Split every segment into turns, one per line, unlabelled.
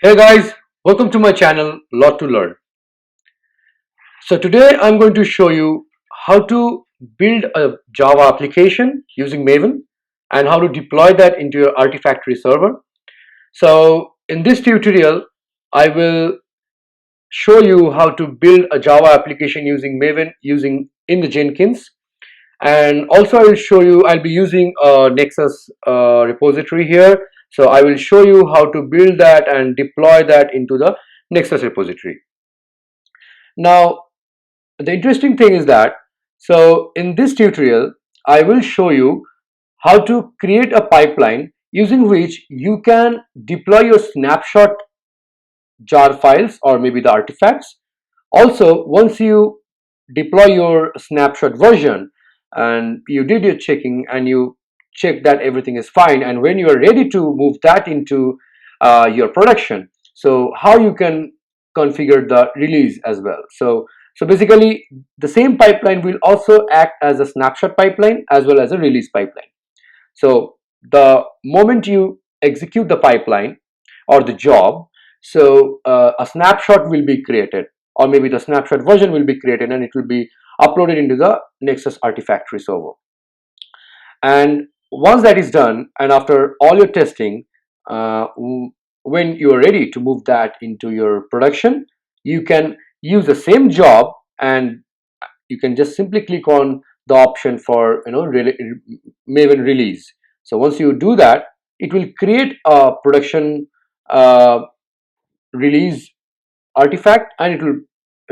Hey guys, welcome to my channel Lot to Learn. So today I'm going to show you how to build a Java application using Maven and how to deploy that into your Artifactory server. So in this tutorial I will show you how to build a Java application using Maven using in the Jenkins, and also I'll be using a Nexus repository here. So I will show you how to build that and deploy that into the Nexus repository. Now, the interesting thing is that, so in this tutorial, I will show you how to create a pipeline using which you can deploy your snapshot jar files or maybe the artifacts. Also, once you deploy your snapshot version and you did your checking and you check that everything is fine, and when you are ready to move that into your production, so how you can configure the release as well. So basically the same pipeline will also act as a snapshot pipeline as well as a release pipeline. So the moment you execute the pipeline or the job, so a snapshot will be created, or maybe the snapshot version will be created, and it will be uploaded into the Nexus Artifactory server. And once that is done, and after all your testing, when you are ready to move that into your production, you can use the same job, and you can just simply click on the option for Maven release. So once you do that, it will create a production uh, release artifact, and it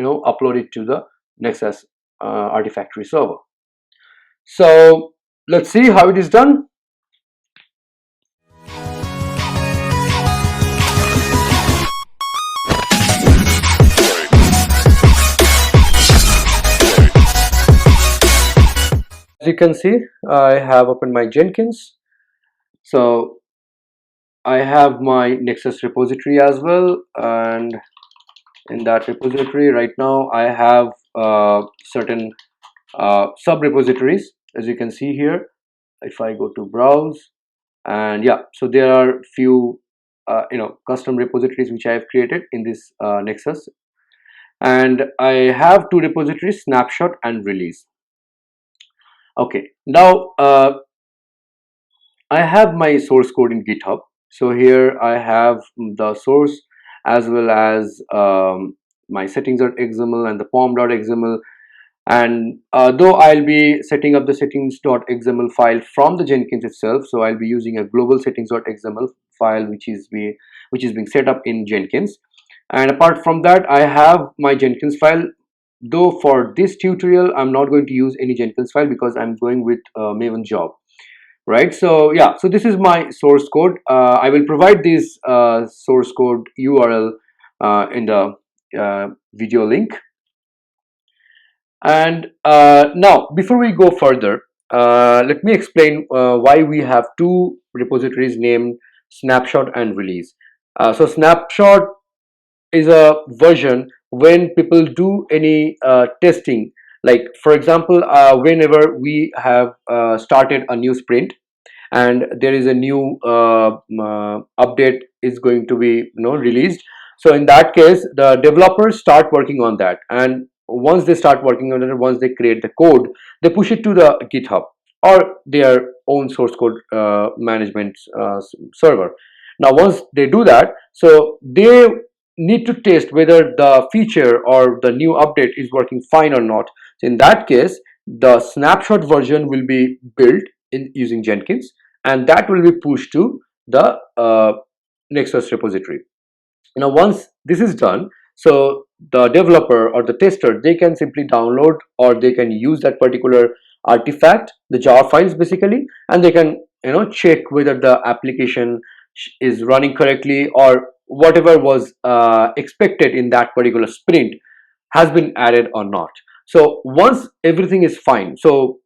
will upload it to the Nexus Artifactory server. So let's see how it is done. As you can see, I have opened my Jenkins. So I have my Nexus repository as well, and in that repository right now I have certain sub repositories, as you can see here. If I go to browse, and yeah, so there are few custom repositories which I have created in this Nexus, and I have two repositories, snapshot and release. Okay, now I have my source code in GitHub. So here I have the source as well as my settings.xml and the pom.xml. And though I'll be setting up the settings.xml file from the Jenkins itself, so I'll be using a global settings.xml file which is being set up in Jenkins. And apart from that, I have my Jenkins file. Though for this tutorial, I'm not going to use any Jenkins file because I'm going with Maven job. Right, so yeah, so this is my source code. I will provide this source code URL in the video link. And now before we go further, let me explain why we have two repositories named snapshot and release. So snapshot is a version when people do any testing, like for example whenever we have started a new sprint and there is a new update is going to be released. So in that case the developers start working on that, and once they start working on it, once they create the code, they push it to the GitHub or their own source code management server. Now once they do that, so they need to test whether the feature or the new update is working fine or not. So in that case, the snapshot version will be built in using Jenkins, and that will be pushed to the Nexus repository. Now once this is done, so the developer or the tester, they can simply download or they can use that particular artifact, the jar files basically, and they can check whether the application is running correctly or whatever was expected in that particular sprint has been added or not. So once everything is fine, so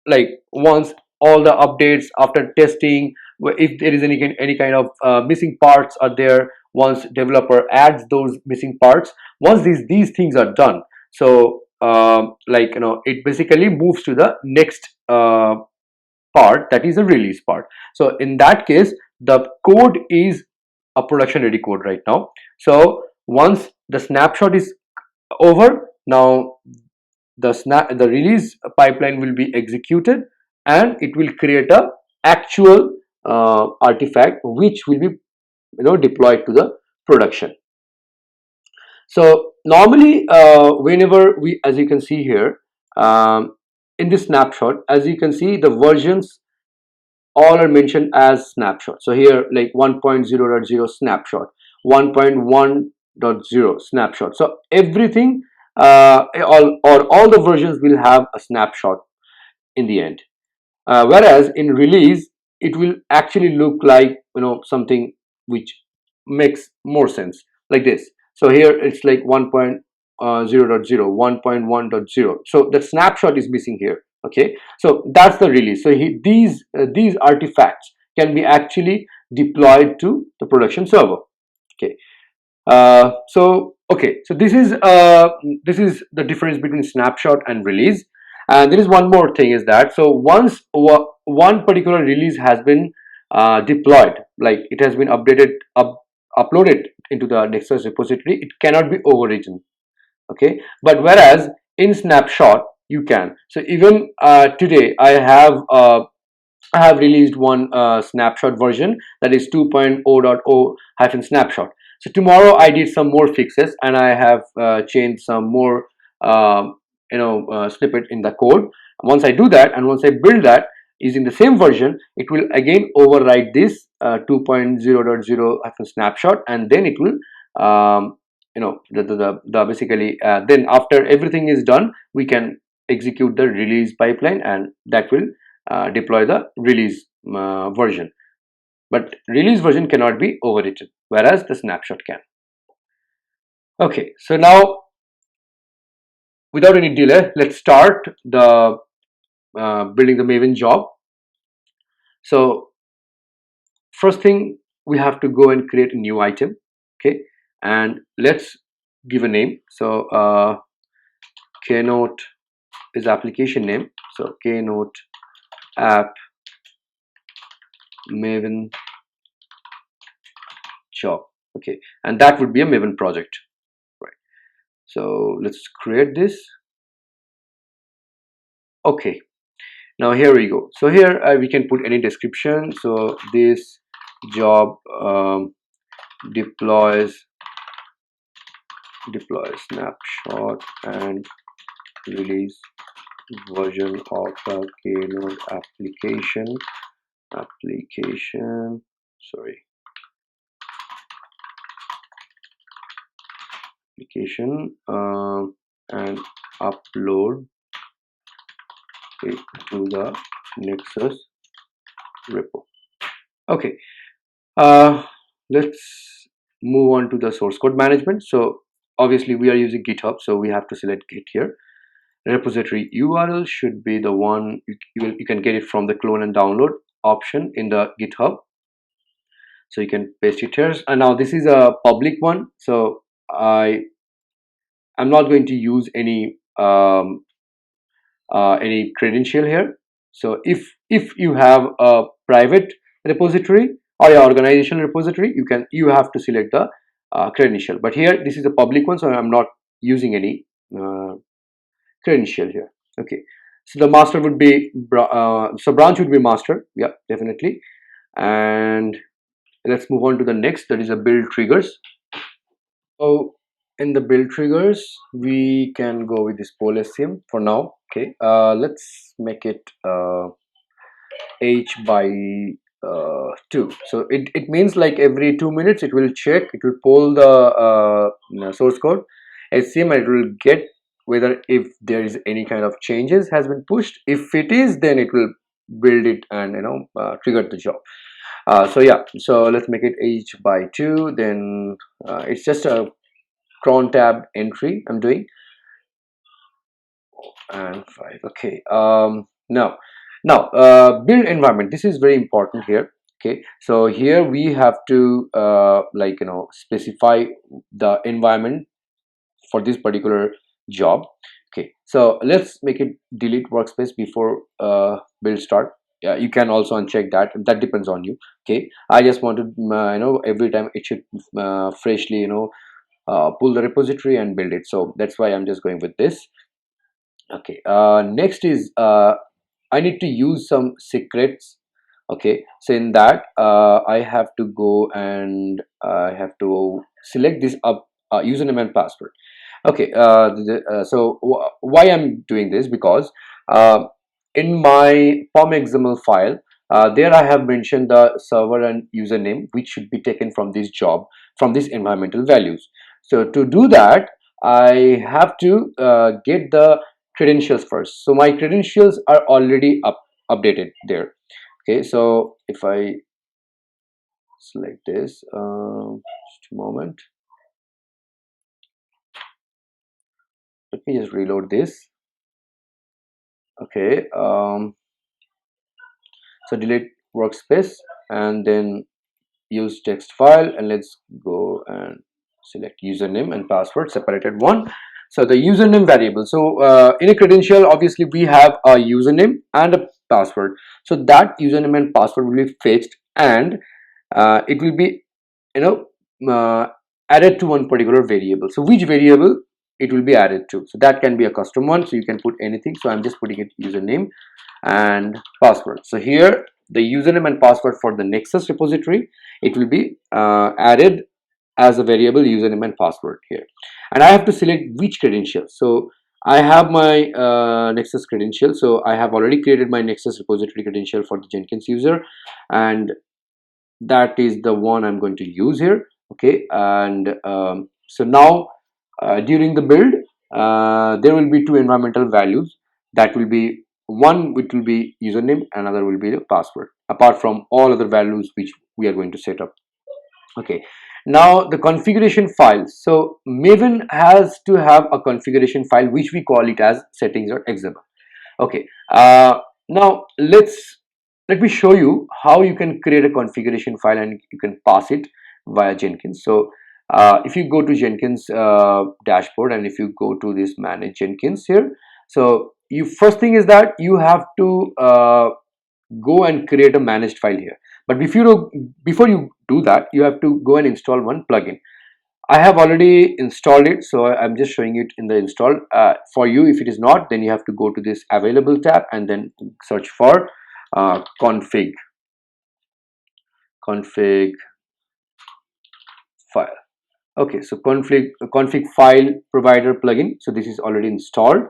like once all the updates after testing, if there is any kind of missing parts are there, once developer adds those missing parts, once these things are done, so it basically moves to the next part, that is a release part. So in that case the code is a production ready code right now. So once the snapshot is over, now the release pipeline will be executed, and it will create a actual artifact which will be deployed to the production. So normally whenever we, as you can see here, in this snapshot, as you can see, the versions all are mentioned as snapshot. So here, like 1.0.0 snapshot, 1.1.0 snapshot. So everything, all the versions will have a snapshot in the end. Whereas in release, it will actually look like something which makes more sense, like this. So here it's like 1.0.0, 1.1.0. So the snapshot is missing here. Okay, so that's the release. So these artifacts can be actually deployed to the production server. Okay, so this is the difference between snapshot and release. And there is one more thing, is that so once one particular release has been deployed, like it has been uploaded into the Nexus repository, it cannot be overwritten. Okay, but whereas in snapshot you can. So even today I have released one snapshot version, that is 2.0.0-snapshot. So tomorrow I did some more fixes, and I have changed some more snippet in the code. Once I do that, and once I build that using the same version, it will again override this 2.0.0-snapshot, and then it will basically then after everything is done, we can execute the release pipeline, and that will deploy the release version. But release version cannot be overwritten, whereas the snapshot can. Okay, so now without any delay, let's start the building the Maven job. So first thing, we have to go and create a new item. Okay, and let's give a name. So knote is application name. So knote app Maven job. Okay, and that would be a Maven project, right? So let's create this. Okay, now here we go. So here we can put any description. So this job deploys snapshot and release version of the knote application. And upload it to the Nexus repo. Okay, let's move on to the source code management. So obviously we are using GitHub, so we have to select Git here. Repository URL should be the one you can get it from the clone and download option in the GitHub. So you can paste it here. And now this is a public one, so I'm not going to use any credential here. So if you have a private repository or your organizational repository, you have to select the credential. But here this is a public one, so I'm not using any credential here. Okay, so the master would be so branch would be master. Yeah, definitely. And let's move on to the next, that is a build triggers. So in the build triggers, we can go with this poll SCM for now. Okay, let's make it h by 2. So it means like every 2 minutes it will check, it will poll the source code SCM, and it will get whether if there is any kind of changes has been pushed. If it is, then it will build it and trigger the job. So yeah, so let's make it h by 2. Then it's just a cron tab entry I'm doing, and 5. Okay, now build environment, this is very important here. Okay, so here we have to specify the environment for this particular job. Okay, so let's make it delete workspace before build start. yeah, you can also uncheck that. That depends on you. Okay, I just wanted every time it should freshly pull the repository and build it, so that's why I'm just going with this. Okay, next is I need to use some secrets. Okay, so in that I have to go and I have to select this up username and password. Okay, so why I'm doing this, because in my pom xml file, there I have mentioned the server and username which should be taken from this job, from these environmental values. So to do that, I have to get the credentials first. So my credentials are already updated there. Okay, so if I select this, just a moment, let me just reload this. Okay, so delete workspace and then use text file, and let's go and select username and password separated one. So the username variable, so in a credential obviously we have a username and a password, so that username and password will be fetched, and it will be added to one particular variable. So which variable it will be added to, so that can be a custom one, so you can put anything. So I'm just putting it username and password. So here the username and password for the Nexus repository, it will be added as a variable username and password here, and I have to select which credentials. So I have my Nexus credential, so I have already created my Nexus repository credential for the Jenkins user, and that is the one I'm going to use here. Okay, and so now during the build there will be two environmental values, that will be one which will be username, another will be the password, apart from all other values which we are going to set up. Okay, now the configuration file. So Maven has to have a configuration file which we call it as settings.xml. Okay, now let me show you how you can create a configuration file and you can pass it via Jenkins. So if you go to Jenkins dashboard, and if you go to this manage Jenkins here, so you first thing is that you have to go and create a managed file here. But before you do that, you have to go and install one plugin. I have already installed it, so I'm just showing it in the install. For you, if it is not, then you have to go to this available tab and then search for config file. Okay, so config file provider plugin. So this is already installed.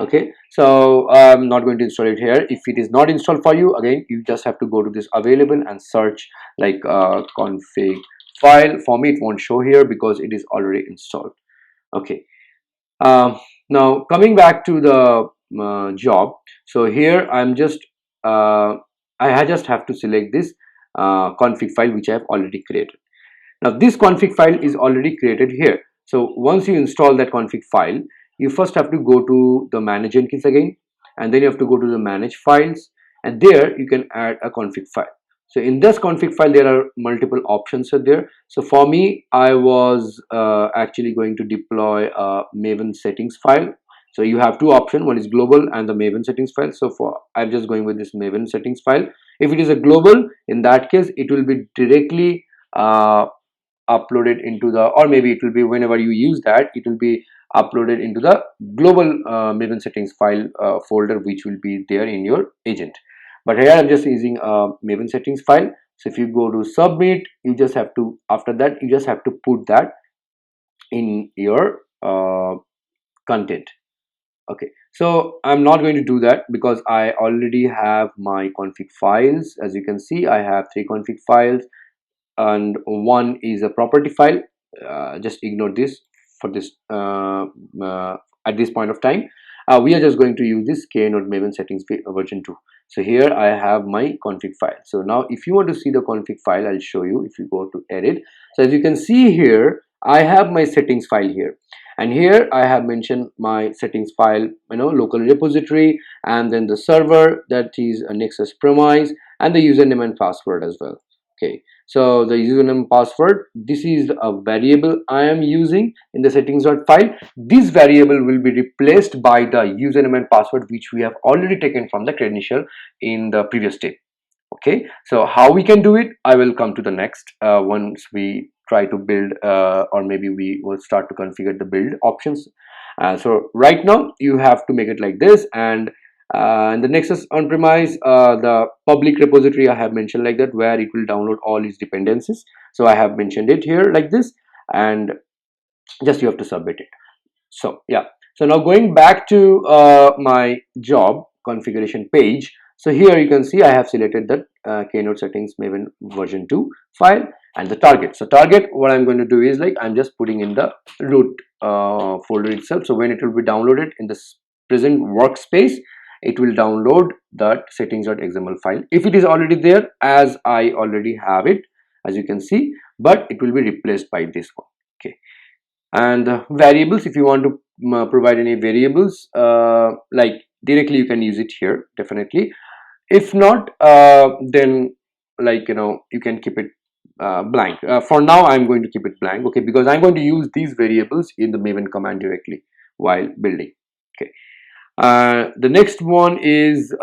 Okay, so I'm not going to install it here. If it is not installed for you, again you just have to go to this available and search like config file. For me it won't show here because it is already installed. Okay, now coming back to the job, so here I'm just I just have to select this config file which I have already created. Now this config file is already created here. So once you install that config file, you first have to go to the manage Jenkins again, and then you have to go to the manage files, and there you can add a config file. So in this config file there are multiple options are there. So for me, I was actually going to deploy a Maven settings file. So you have two options, one is global and the Maven settings file. So for I'm just going with this Maven settings file. If it is a global, in that case it will be directly uploaded into the, or maybe it will be whenever you use that, it will be uploaded into the global Maven settings file folder which will be there in your agent. But here I'm just using a Maven settings file. So if you go to submit, you just have to, after that you just have to put that in your content. Okay, so I'm not going to do that because I already have my config files. As you can see, I have 3 config files and one is a property file. Just ignore this for this at this point of time. We are just going to use this K-Node Maven settings version 2. So here I have my config file. So now if you want to see the config file, I'll show you. If you go to edit, so as you can see here, I have my settings file here, and here I have mentioned my settings file, local repository, and then the server, that is a Nexus premise, and the username and password as well. Okay, so the username and password, this is a variable I am using in the settings.file. This variable will be replaced by the username and password which we have already taken from the credential in the previous step. Okay, so how we can do it, I will come to the next once we try to build or maybe we will start to configure the build options. So right now you have to make it like this, and in the Nexus on-premise, the public repository I have mentioned like that, where it will download all its dependencies. So I have mentioned it here like this, and just you have to submit it. So yeah, so now going back to my job configuration page, so here you can see I have selected the keynote settings Maven version 2 file and the target. So target, what I'm going to do is like I'm just putting in the root folder itself. So when it will be downloaded in this present workspace, it will download that settings.xml file if it is already there, as I already have it, as you can see, but it will be replaced by this one. Okay, and variables, if you want to provide any variables like directly, you can use it here definitely. If not, then like you can keep it blank. For now I'm going to keep it blank, okay, because I'm going to use these variables in the Maven command directly while building. Okay, the next one is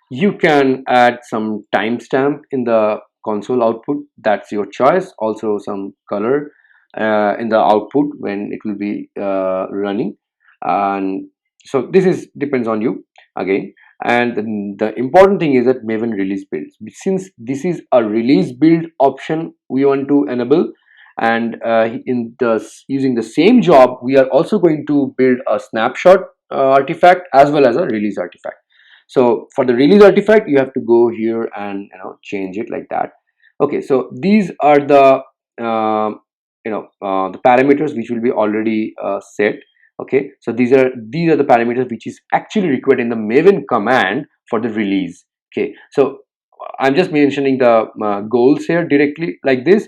you can add some timestamp in the console output, that's your choice. Also some color in the output when it will be running, and so this is depends on you again. And the important thing is that Maven release builds, since this is a release build option we want to enable, and in the using the same job we are also going to build a snapshot artifact as well as a release artifact. So for the release artifact, you have to go here and change it like that. Okay, so these are the the parameters which will be already set. Okay, so these are the parameters which is actually required in the Maven command for the release. Okay, so I'm just mentioning the goals here directly like this,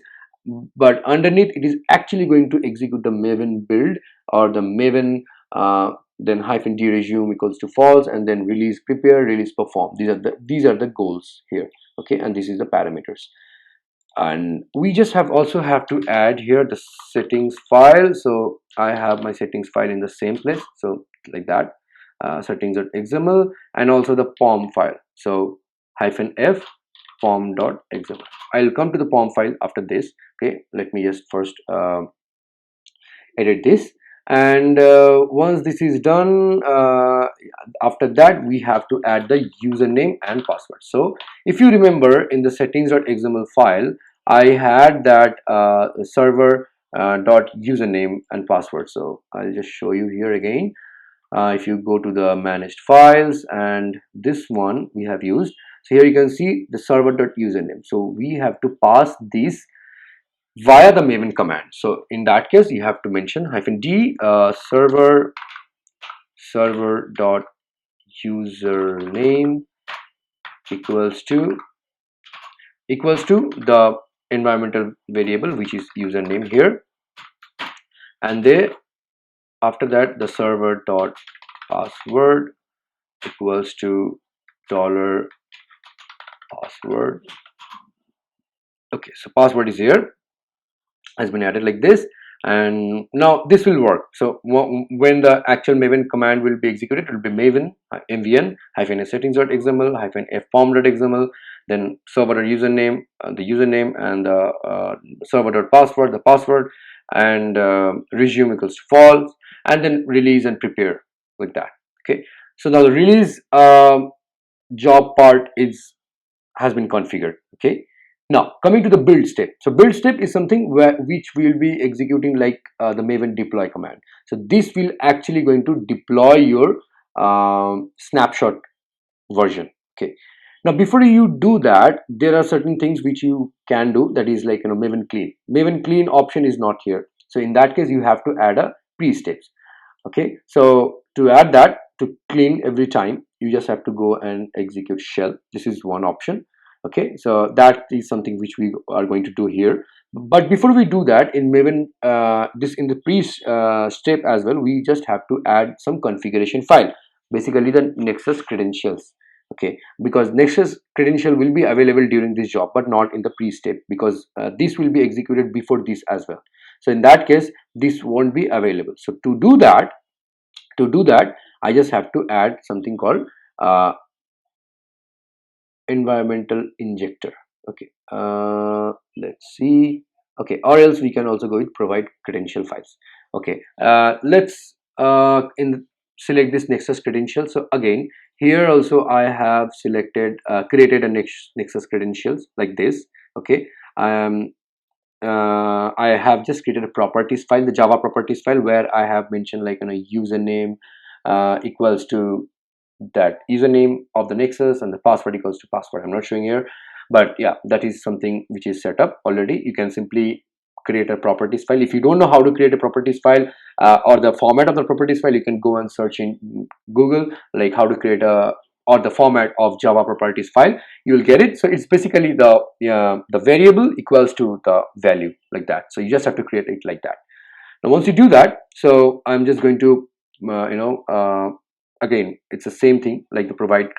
but underneath it is actually going to execute the Maven build or the Maven then hyphen d resume equals to false, and then release prepare, release perform. These are the goals here. Okay, and this is the parameters, and we just also have to add here the settings file. So I have my settings file in the same place, so like that, settings.xml, and also the pom file, so -f pom.xml. I'll come to the pom file after this. Okay, let me just first edit this, and once this is done, after that we have to add the username and password. So if you remember, in the settings.xml file I had that server dot username and password. So I'll just show you here again. If you go to the managed files, and this one we have used, so here you can see the server dot username. So we have to pass this via the Maven command. So in that case you have to mention -d server dot username equals to the environmental variable which is username here, and there after that the server dot password equals to dollar password. Okay, so password is here, has been added like this, and now this will work. So when the actual Maven command will be executed, it will be Maven mvn -settings.xml -fpom.xml, then server username, the username, and the server.password, the password, and resume equals to false, and then release and prepare like that. Okay, so now the release job part has been configured. Okay, now coming to the build step. So build step is something which will be executing like the Maven deploy command. So this will actually going to deploy your snapshot version. Okay, now before you do that, there are certain things which you can do, that is like Maven clean. Maven clean option is not here, so in that case you have to add a pre-steps. Okay, so to add that, to clean every time, you just have to go and execute shell. This is one option. Okay, so that is something which we are going to do here. But before we do that, in Maven, this in the step as well, we just have to add some configuration file, basically the Nexus credentials. Okay, because Nexus credential will be available during this job but not in the pre-step, because this will be executed before this as well. So in that case this won't be available. So to do that I just have to add something called environmental injector. Okay, let's see. Okay, or else we can also go with provide credential files. Okay, let's select this Nexus credential. So again, here also I have selected created a Nexus credentials like this. Okay, I have just created a properties file, the Java properties file, where I have mentioned like a username equals to that username of the Nexus, and the password equals to password. I'm not showing here, but yeah, that is something which is set up already. You can simply create a properties file. If you don't know how to create a properties file or the format of the properties file, you can go and search in Google like how to create a or the format of Java properties file. You will get it. So it's basically the variable equals to the value like that. So you just have to create it like that. Now once you do that, so I'm just going to again, it's the same thing like the provide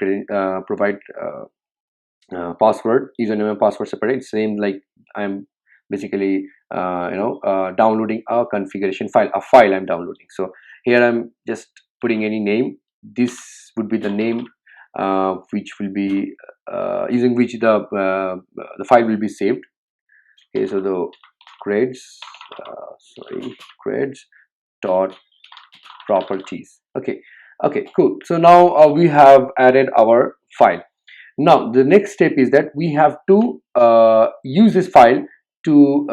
password, username and password separate. Same like I'm basically downloading a configuration file, a file I'm downloading. So here I'm just putting any name. This would be the name which will be using which the file will be saved. Okay, so the creds dot properties. Okay, cool. So now we have added our file. Now the next step is that we have to use this file to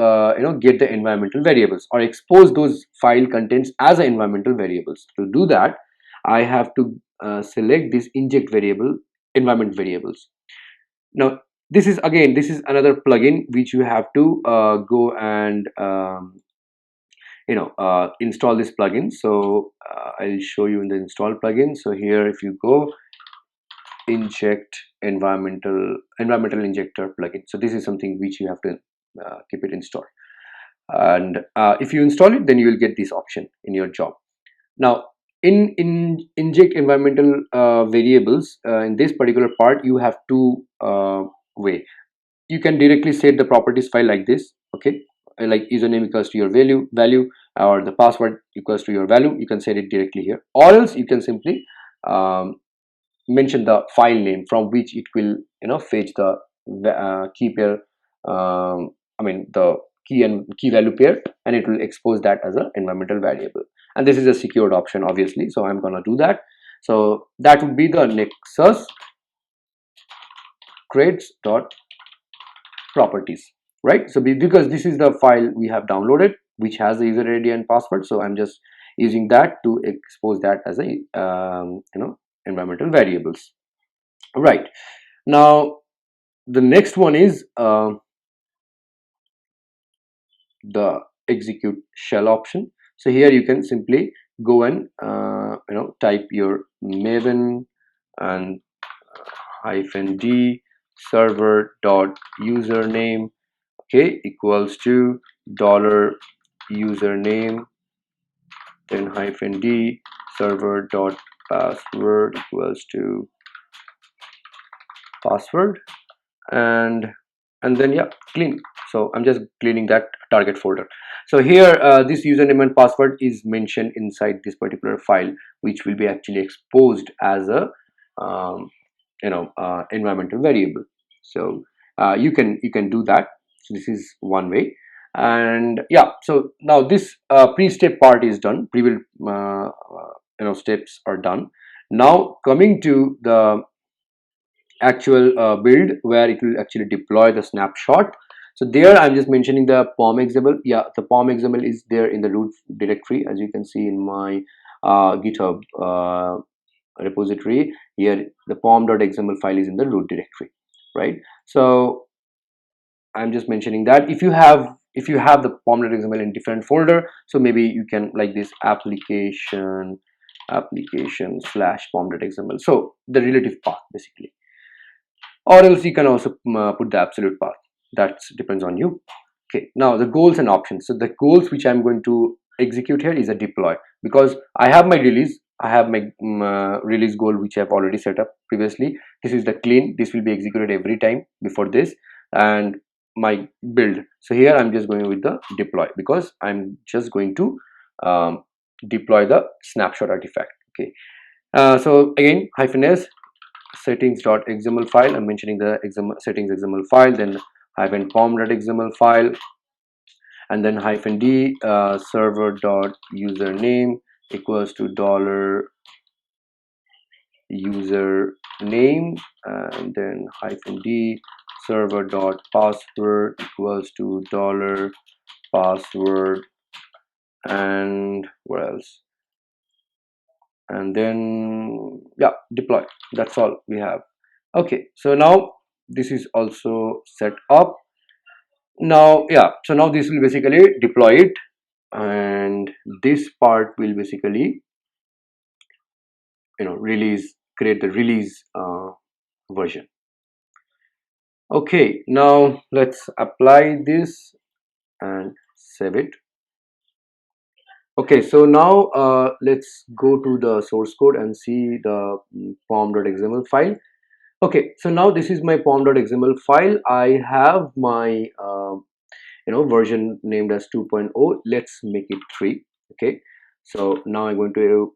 get the environmental variables or expose those file contents as environmental variables. To do that, I have to select this inject variable environment variables. Now this is another plugin which you have to go and install this plugin. So I'll show you in the install plugin. So here if you go inject environmental injector plugin, so this is something which you have to keep it installed, and if you install it, then you will get this option in your job. Now in inject environmental variables, in this particular part you have two way. You can directly set the properties file like this. Okay, like username equals to your value or the password equals to your value. You can set it directly here, or else you can simply mention the file name from which it will fetch the key pair, the key value pair, and it will expose that as an environmental variable. And this is a secured option obviously, so I'm gonna do that. So that would be the Nexus creds dot properties, right? So because this is the file we have downloaded which has the user ID and password, so I'm just using that to expose that as a environmental variables. Right, now the next one is the execute shell option. So here you can simply go and type your Maven and -d server dot username, okay, equals to $username, then -d server dot password equals to password, and then yeah, clean. So I'm just cleaning that target folder. So here this username and password is mentioned inside this particular file, which will be actually exposed as a environmental variable. So you can do that. So this is one way. And yeah, so now this pre-step part is done. Pre-build steps are done. Now coming to the actual build where it will actually deploy the snapshot. So there I'm just mentioning the POM XML. Yeah, the POM XML is there in the root directory, as you can see in my GitHub repository. Here the pom.xml file is in the root directory, right? So I'm just mentioning that if you have the pom.xml in different folder, so maybe you can like this application slash pom.xml, so the relative path basically, or else you can also put the absolute path. That depends on you. Okay, now the goals and options. So the goals which I'm going to execute here is a deploy, because I have my release, I have my release goal which I've already set up previously. This is the clean, this will be executed every time before this, and my build. So here I'm just going with the deploy because I'm just going to deploy the snapshot artifact. Okay, so again -s settings.xml file. I'm mentioning the settings XML file, then hyphen pom.xml file, and then hyphen d server.username equals to dollar username, and then hyphen d server.password equals to dollar password, and what else, and then yeah, deploy. That's all we have. Okay, so now this is also set up. Now yeah, so now this will basically deploy it, and this part will basically create the release version. Okay, now let's apply this and save it. Okay, so now let's go to the source code and see the pom.xml file. Okay, so now this is my pom.xml file. I have my version named as 2.0. Let's make it 3. Okay, so now I'm going to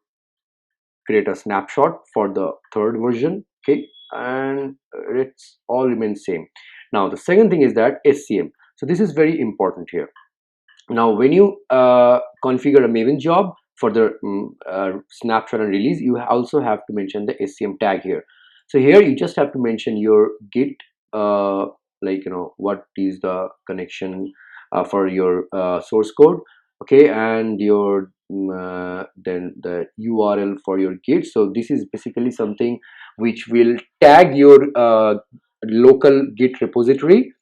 create a snapshot for the third version. Okay, and it's all remains same. Now the second thing is that SCM. So this is very important here. Now when you configure a Maven job for the snapshot and release, you also have to mention the SCM tag here. So here you just have to mention your git, what is the connection for your source code, okay, and your then the URL for your git. So this is basically something which will tag your local git repository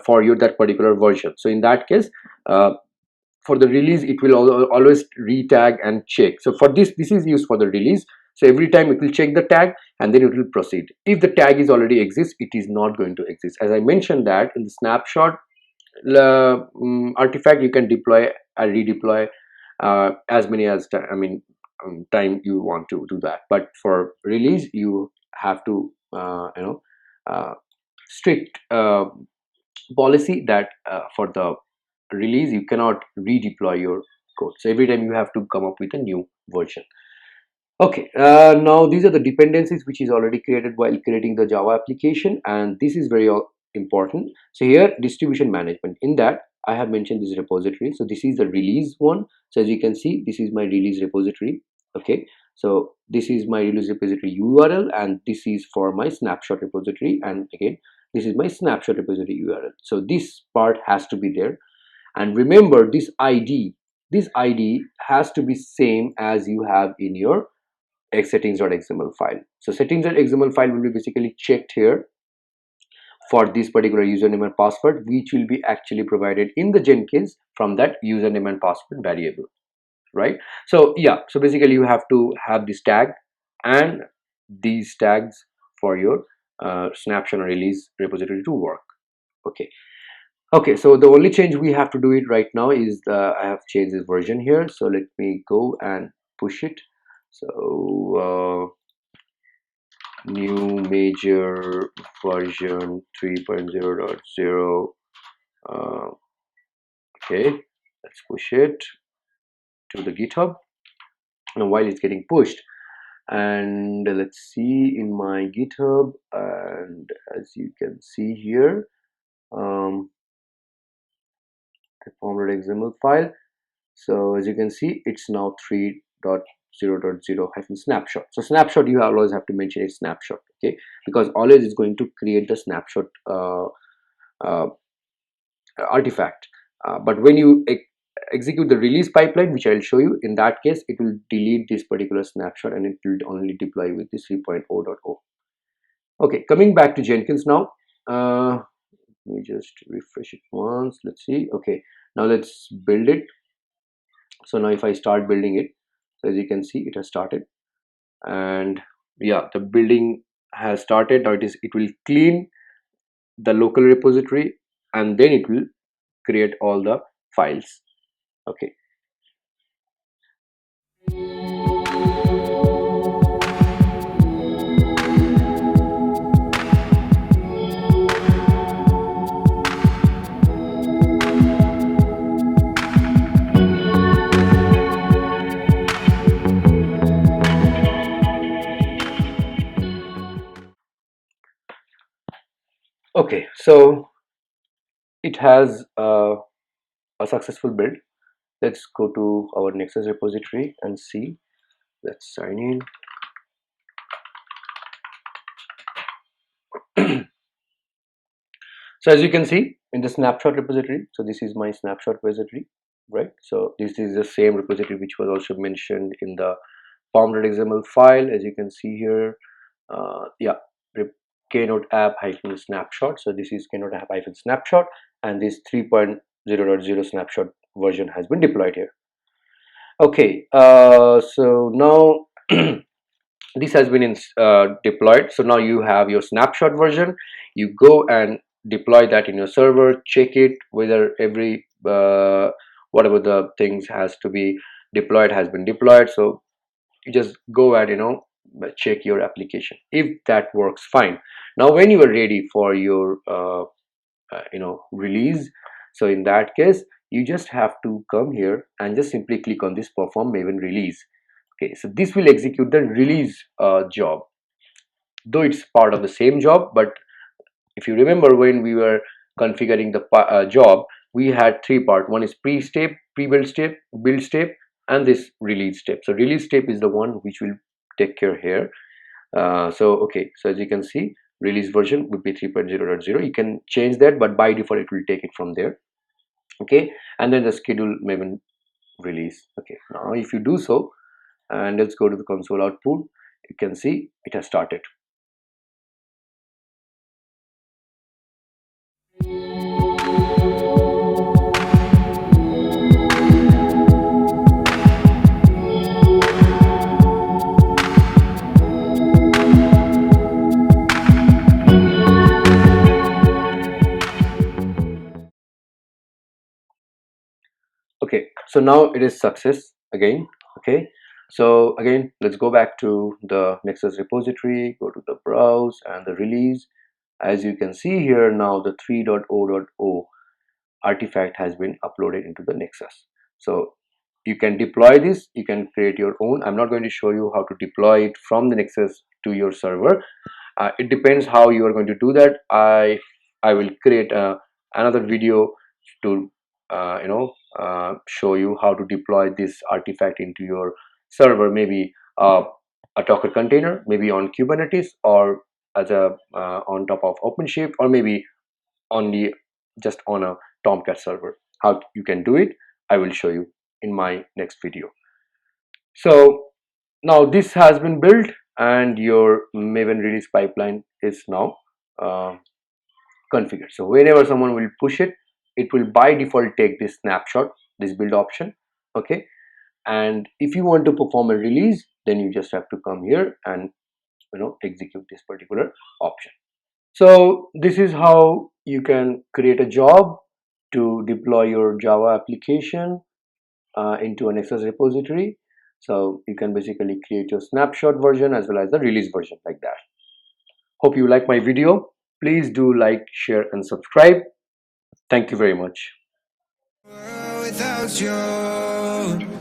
for your that particular version. So in that case, for the release, it will always retag and check. So for this is used for the release. So every time it will check the tag and then it will proceed. If the tag is already exists, it is not going to exist. As I mentioned that in the snapshot artifact, you can deploy and redeploy as many as time you want to do that. But for release, you have to strict policy that for the release you cannot redeploy your code. So every time you have to come up with a new version. Okay, now these are the dependencies which is already created while creating the Java application, and this is very important. So here, distribution management, in that I have mentioned this repository. So this is the release one. So as you can see, this is my release repository. Okay, so this is my release repository URL, and this is for my snapshot repository, and again this is my snapshot repository URL. So this part has to be there, and remember this ID has to be same as you have in your settings.xml file. So settings.xml file will be basically checked here for this particular username and password, which will be actually provided in the Jenkins from that username and password variable, right? So yeah, so basically you have to have this tag and these tags for your snapshot and release repository to work. Okay, so the only change we have to do it right now is I have changed this version here. So let me go and push it. So new major version 3.0.0. Okay, let's push it to the GitHub. Now while it's getting pushed, and let's see in my GitHub, and as you can see here, the pom.xml file. So as you can see, it's now 3.0.0-snapshot. So snapshot, you always have to mention a snapshot, okay, because always is going to create the snapshot artifact. But when you execute the release pipeline, which I'll show you, in that case it will delete this particular snapshot and it will only deploy with this 3.0.0. Okay, coming back to Jenkins now. Let me just refresh it once. Let's see. Okay, now let's build it. So now if I start building it, so as you can see, it has started, and yeah, the building has started. Now it will clean the local repository, and then it will create all the files. Okay. Okay, so it has a successful build. Let's go to our Nexus repository and see. Let's sign in. So as you can see in the snapshot repository, so this is my snapshot repository, right? So this is the same repository which was also mentioned in the form.xml file. As you can see here, yeah, keynote app hyphen snapshot. So this is keynote app hyphen snapshot, and this 3.0.0 snapshot version has been deployed here. Okay, so now this has been deployed. So now you have your snapshot version. You go and deploy that in your server, check it whether every whatever the things has to be deployed has been deployed. So you just go and check your application. If that works, fine. Now when you are ready for your release, so in that case you just have to come here and just simply click on this perform Maven release. Okay, so this will execute the release job, though it's part of the same job. But if you remember, when we were configuring the job, we had three parts. One is pre-step, pre-build step, build step, and this release step. So release step is the one which will take care here. Okay, so as you can see, release version would be 3.0.0. You can change that, but by default it will take it from there. Okay, and then the schedule Maven release. Okay, now if you do so, and let's go to the console output, you can see it has started. Okay, so now it is success again. Okay, so again let's go back to the Nexus repository, go to the browse and the release. As you can see here, now the 3.0.0 artifact has been uploaded into the Nexus. So you can deploy this, you can create your own. I'm not going to show you how to deploy it from the Nexus to your server. It depends how you are going to do that. I will create another video to show you how to deploy this artifact into your server, maybe a Docker container, maybe on Kubernetes, or as a on top of OpenShift, or maybe only just on a Tomcat server. How you can do it, I will show you in my next video. So now this has been built and your Maven release pipeline is now configured. So whenever someone will push it, it will by default take this snapshot, this build option. Okay, and if you want to perform a release, then you just have to come here and execute this particular option. So this is how you can create a job to deploy your Java application into a Nexus repository. So you can basically create your snapshot version as well as the release version like that. Hope you like my video. Please do like, share and subscribe. Thank you very much. Without you